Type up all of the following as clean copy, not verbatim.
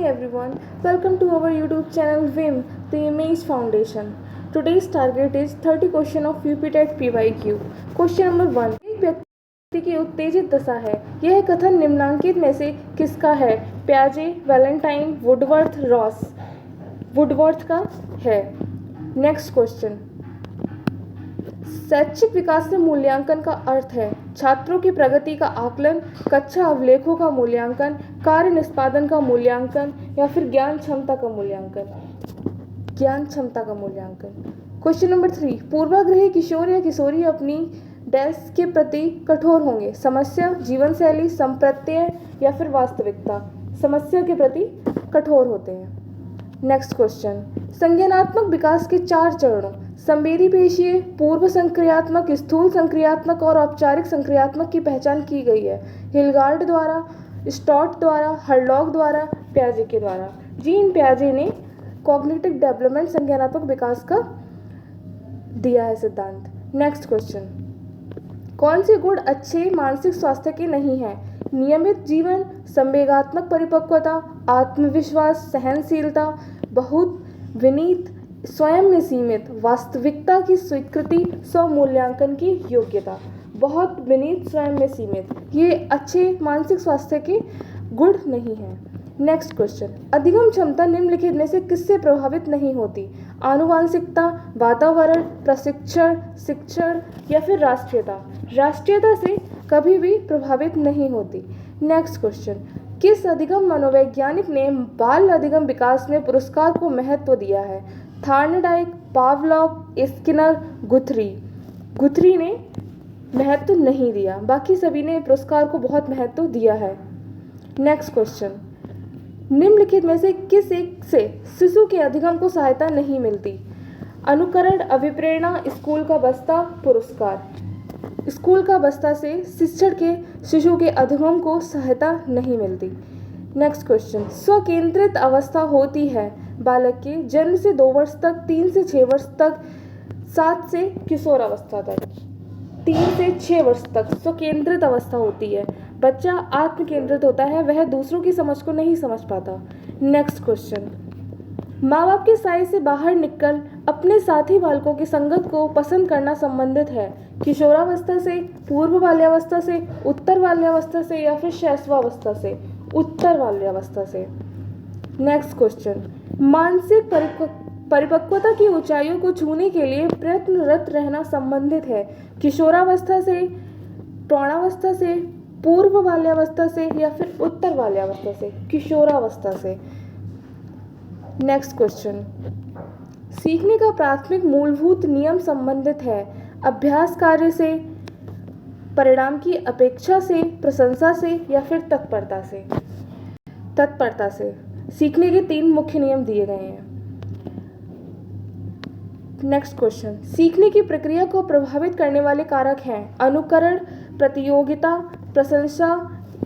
everyone, welcome to our YouTube channel WIM, the Image Foundation. Today's target is 30 question of UPTET PYQ. Question number 1. एक व्यक्ति की उत्तेजित दशा है, यह कथन निम्नांकित में से किसका है? प्याजे, वैलेंटाइन, वुडवर्थ, रॉस। वुडवर्थ का है। नेक्स्ट क्वेश्चन, शैक्षिक विकास में मूल्यांकन का अर्थ है छात्रों की प्रगति का आकलन, कक्षा अवलेखों का मूल्यांकन, कार्य निष्पादन का मूल्यांकन या फिर ज्ञान क्षमता का मूल्यांकन। ज्ञान क्षमता का मूल्यांकन। क्वेश्चन नंबर 3, पूर्वाग्रही किशोर या किशोरी अपनी डैश के प्रति कठोर होंगे? समस्या, जीवन शैली, संप्रत्यय या फिर वास्तविकता। समस्या के प्रति कठोर होते हैं। नेक्स्ट क्वेश्चन, संज्ञानात्मक विकास के 4 चरणों संवेदी पेशीय, पूर्व संक्रियात्मक, स्थूल संक्रियात्मक और औपचारिक संक्रियात्मक की पहचान की गई है हिलगार्ड द्वारा, स्टॉट द्वारा, हरलॉग द्वारा, प्याजे के द्वारा। जीन प्याजे ने कॉग्निटिव डेवलपमेंट संज्ञानात्मक विकास का दिया है सिद्धांत। नेक्स्ट क्वेश्चन, कौन से गुण अच्छे मानसिक स्वास्थ्य के नहीं हैं? नियमित जीवन, संवेगात्मक परिपक्वता, आत्मविश्वास, सहनशीलता, बहुत विनीत, स्वयं में सीमित, वास्तविकता की स्वीकृति, स्वमूल्यांकन की योग्यता। बहुत विनीत, स्वयं में सीमित, ये अच्छे मानसिक स्वास्थ्य के गुण नहीं हैं। नेक्स्ट क्वेश्चन, अधिगम क्षमता निम्नलिखित में से किससे प्रभावित नहीं होती? आनुवांशिकता, वातावरण, प्रशिक्षण, शिक्षण या फिर राष्ट्रीयता। राष्ट्रीयता से कभी भी प्रभावित नहीं होती। नेक्स्ट क्वेश्चन, किस अधिगम मनोवैज्ञानिक ने बाल अधिगम विकास में पुरस्कार को महत्व दिया है? Thorndike, Pavlov, Skinner, Guthrie. Guthrie ने महत्व नहीं दिया, बाकी सभी ने पुरस्कार को बहुत महत्व दिया है। नेक्स्ट क्वेश्चन, निम्नलिखित में से किस एक से शिशु के अधिगम को सहायता नहीं मिलती? अनुकरण, अभिप्रेरणा, स्कूल का बस्ता, पुरस्कार। स्कूल का बस्ता से शिक्षण के शिशु के अधिगम को सहायता नहीं मिलती। नेक्स्ट क्वेश्चन, स्वकेंद्रित अवस्था होती है बालक के जन्म से 2 वर्ष तक, 3 से 6 वर्ष तक, 7 से किशोर अवस्था तक। 3 से 6 वर्ष तक स्वकेंद्रित अवस्था होती है। बच्चा आत्म केंद्रित होता है, वह दूसरों की समझ को नहीं समझ पाता। नेक्स्ट क्वेश्चन, माँ बाप के साए से बाहर निकल अपने साथी बालकों की संगत को पसंद करना संबंधित है किशोरावस्था से, पूर्व बाल्यावस्था से, उत्तर बाल्यावस्था से या फिर शैशवावस्था से। उत्तर बाल्यावस्था से। नेक्स्ट क्वेश्चन, मानसिक परिपक्वता की ऊंचाइयों को छूने के लिए प्रयत्नरत रहना संबंधित है किशोरावस्था से, प्रौढ़ावस्था से, पूर्व बाल्यावस्था से या फिर उत्तर बाल्यावस्था से। किशोरावस्था से। नेक्स्ट क्वेश्चन, सीखने का प्राथमिक मूलभूत नियम संबंधित है अभ्यास कार्य से, परिणाम की अपेक्षा से, प्रशंसा से या फिर तत्परता से। तत्परता से। सीखने के 3 मुख्य नियम दिए गए हैं। नेक्स्ट क्वेश्चन, सीखने की प्रक्रिया को प्रभावित करने वाले कारक हैं अनुकरण, प्रतियोगिता, प्रशंसा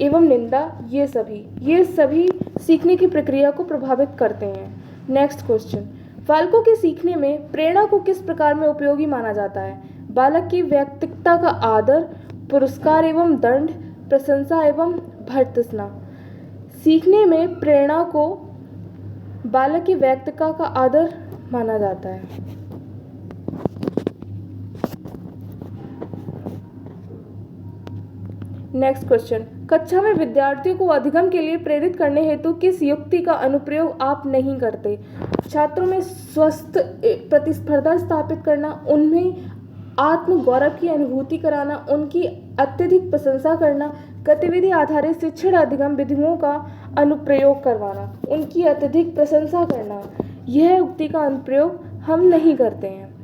एवं निंदा। ये सभी सीखने की प्रक्रिया को प्रभावित करते हैं। नेक्स्ट क्वेश्चन, बालकों के सीखने में प्रेरणा को किस प्रकार में उपयोगी माना जाता है? बालक की व्यक्तित्वता का आदर, पुरस्कार एवं दंड, प्रशंसा एवं भर्त्सना। सीखने में प्रेरणा को बालक की व्यक्तित्वता का आदर माना जाता है। नेक्स्ट क्वेश्चन, कक्षा में विद्यार्थियों को अधिगम के लिए प्रेरित करने हेतु किस युक्ति का अनुप्रयोग आप नहीं करते? छात्रों में स्वस्थ प्रतिस्पर्धा स्थापित करना, उनमें आत्म गौरव की अनुभूति कराना, उनकी अत्यधिक प्रशंसा करना, गतिविधि आधारित शिक्षण अधिगम विधियों का अनुप्रयोग करवाना, उनकी अत्यधिक प्रशंसा करना। यह युक्ति का अनुप्रयोग हम नहीं करते हैं।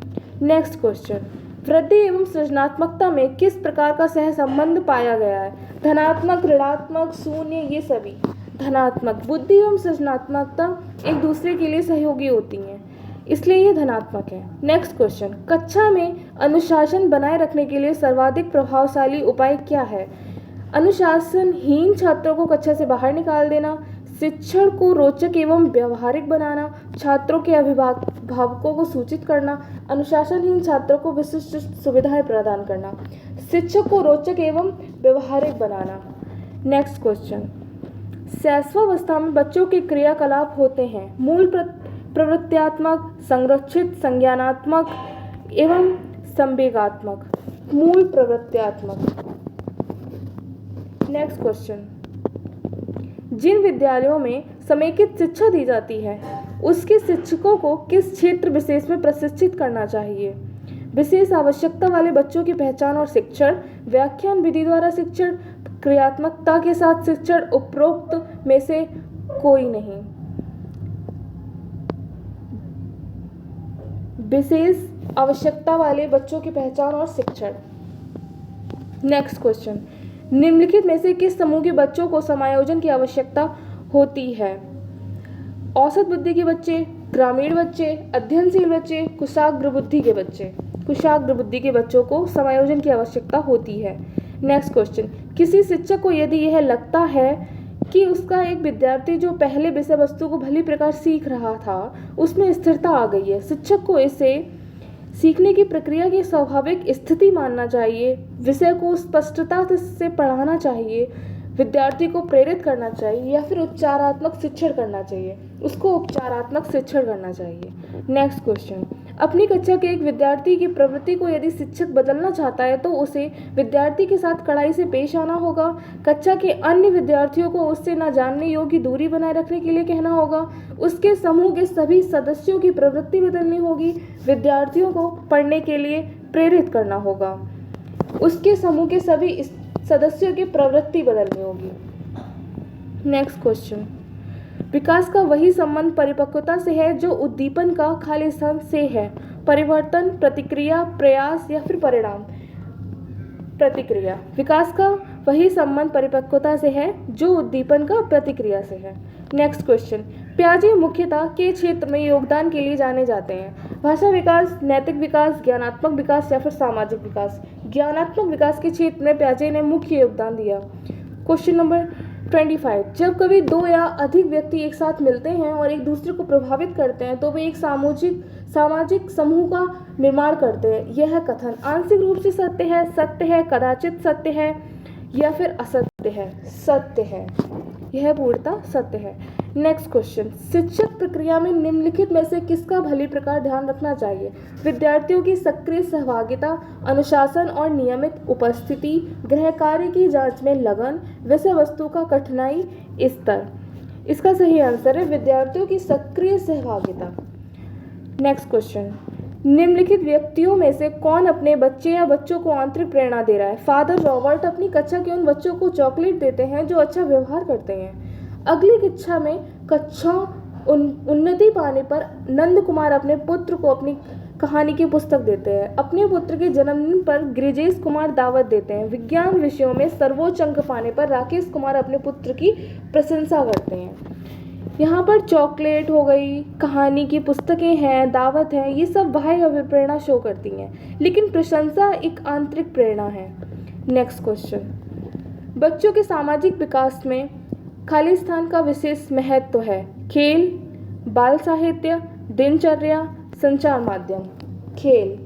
नेक्स्ट क्वेश्चन, वृद्धि एवं सृजनात्मकता में किस प्रकार का सहसंबंध पाया गया है? धनात्मक, ऋणात्मक, शून्य। ये सभी धनात्मक। बुद्धि एवं सृजनात्मकता एक दूसरे के लिए सहयोगी होती हैं, इसलिए ये धनात्मक है। नेक्स्ट क्वेश्चन, कक्षा में अनुशासन बनाए रखने के लिए सर्वाधिक प्रभावशाली उपाय क्या है? अनुशासनहीन छात्रों को कक्षा से बाहर निकाल देना, शिक्षण को रोचक एवं व्यवहारिक बनाना, छात्रों के अभिभावकों को सूचित करना, अनुशासनहीन छात्रों को विशिष्ट सुविधाएं प्रदान करना, शिक्षक को रोचक एवं व्यवहारिक बनाना। नेक्स्ट क्वेश्चन, शैशवावस्था में बच्चों के क्रियाकलाप होते हैं मूल प्रवृत्त्यात्मक, संरक्षित, संज्ञानात्मक एवं संवेगात्मक। मूल प्रवृत्त्यात्मक। नेक्स्ट क्वेश्चन, जिन विद्यालयों में समेकित शिक्षा दी जाती है उसके शिक्षकों को किस क्षेत्र विशेष में प्रशिक्षित करना चाहिए? विशेष आवश्यकता वाले बच्चों की पहचान और शिक्षण, व्याख्यान विधि द्वारा शिक्षण, क्रियात्मकता के साथ शिक्षण, उपरोक्त में से कोई नहीं। विशेष आवश्यकता वाले बच्चों की पहचान और शिक्षण। नेक्स्ट क्वेश्चन, निम्नलिखित में से किस समूह के बच्चों को समायोजन की आवश्यकता होती है? औसत बुद्धि के बच्चे, ग्रामीण बच्चे, अध्ययनशील बच्चे, कुशाग्र बुद्धि के बच्चे। कुशाग्र बुद्धि के बच्चों को समायोजन की आवश्यकता होती है। नेक्स्ट क्वेश्चन, किसी शिक्षक को यदि यह लगता है कि उसका एक विद्यार्थी जो पहले विषय वस्तु को भली प्रकार सीख रहा था उसमें स्थिरता आ गई है, शिक्षक को इसे सीखने की प्रक्रिया की स्वाभाविक स्थिति मानना चाहिए, विषय को स्पष्टता से पढ़ाना चाहिए, विद्यार्थी को प्रेरित करना चाहिए या फिर उपचारात्मक शिक्षण करना चाहिए, उसको उपचारात्मक शिक्षण करना चाहिए। नेक्स्ट क्वेश्चन, अपनी कक्षा के एक विद्यार्थी की प्रवृत्ति को यदि शिक्षक बदलना चाहता है तो उसे विद्यार्थी के साथ कड़ाई से पेश आना होगा, कक्षा के अन्य विद्यार्थियों को उससे न जानने योग्य दूरी बनाए रखने के लिए कहना होगा, उसके समूह के सभी सदस्यों की प्रवृत्ति बदलनी होगी, विद्यार्थियों को पढ़ने के लिए प्रेरित करना होगा, उसके समूह के सभी सदस्यों की प्रवृत्ति बदलनी होगी। नेक्स्ट क्वेश्चन, विकास का वही संबंध परिपक्वता से है जो उद्दीपन का खाली स्थान से है। परिवर्तन, प्रतिक्रिया, प्रयास या फिर परिणाम। प्रतिक्रिया। विकास का वही संबंध परिपक्वता से है जो उद्दीपन का प्रतिक्रिया से है। नेक्स्ट क्वेश्चन, पियाजे मुख्यतः के क्षेत्र में योगदान के लिए जाने जाते हैं? भाषा विकास, नैतिक विकास, ज्ञानात्मक विकास या फिर सामाजिक विकास। ज्ञानात्मक विकास के क्षेत्र में पियाजे ने मुख्य योगदान दिया। क्वेश्चन नंबर 25, जब कभी दो या अधिक व्यक्ति एक साथ मिलते हैं और एक दूसरे को प्रभावित करते हैं तो वे एक सामाजिक समूह का निर्माण करते हैं। यह कथन आंशिक रूप से सत्य है, कदाचित सत्य है या फिर असत्य है? सत्य है, यह पूर्णतः सत्य है। नेक्स्ट क्वेश्चन, शिक्षक प्रक्रिया में निम्नलिखित में से किसका भली प्रकार ध्यान रखना चाहिए? विद्यार्थियों की सक्रिय सहभागिता, अनुशासन और नियमित उपस्थिति, गृह कार्य की जांच में लगन, विषय वस्तु का कठिनाई स्तर। इसका सही आंसर है विद्यार्थियों की सक्रिय सहभागिता। नेक्स्ट क्वेश्चन, निम्नलिखित व्यक्तियों में से कौन अपने बच्चे या बच्चों को आंतरिक प्रेरणा दे रहा है? फादर रॉबर्ट अपनी कक्षा के उन बच्चों को चॉकलेट देते हैं जो अच्छा व्यवहार करते हैं। अगली कक्षा में उन्नति पाने पर नंद कुमार अपने पुत्र को अपनी कहानी की पुस्तक देते हैं। अपने पुत्र के जन्मदिन पर गिरिजेश कुमार दावत देते हैं। विज्ञान विषयों में सर्वोच्च अंक पाने पर राकेश कुमार अपने पुत्र की प्रशंसा करते हैं। यहाँ पर चॉकलेट हो गई, कहानी की पुस्तकें हैं, दावत है, ये सब बाह्य अभिप्रेरणा शो करती हैं, लेकिन प्रशंसा एक आंतरिक प्रेरणा है। नेक्स्ट क्वेश्चन, बच्चों के सामाजिक विकास में खाली स्थान का विशेष महत्व है। खेल, बाल साहित्य, दिनचर्या, संचार माध्यम। खेल।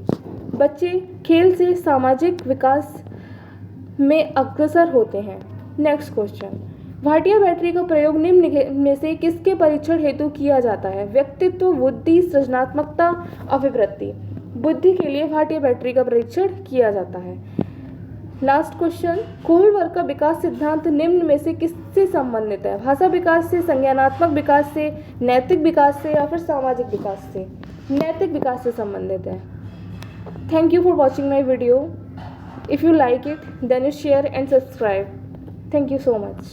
बच्चे खेल से सामाजिक विकास में अग्रसर होते हैं। नेक्स्ट क्वेश्चन, भाटिया बैटरी का प्रयोग निम्न में से किसके परीक्षण हेतु किया जाता है? व्यक्तित्व, बुद्धि, सृजनात्मकता, अभिवृत्ति। बुद्धि के लिए भाटिया बैटरी का परीक्षण किया जाता है। लास्ट क्वेश्चन, कोहलबर्ग का विकास सिद्धांत निम्न में से किससे संबंधित है? भाषा विकास से, संज्ञानात्मक विकास से, नैतिक विकास से या फिर सामाजिक विकास से? नैतिक विकास से संबंधित है। Thank you for watching my video. If you like it, then you share and subscribe. Thank you so much.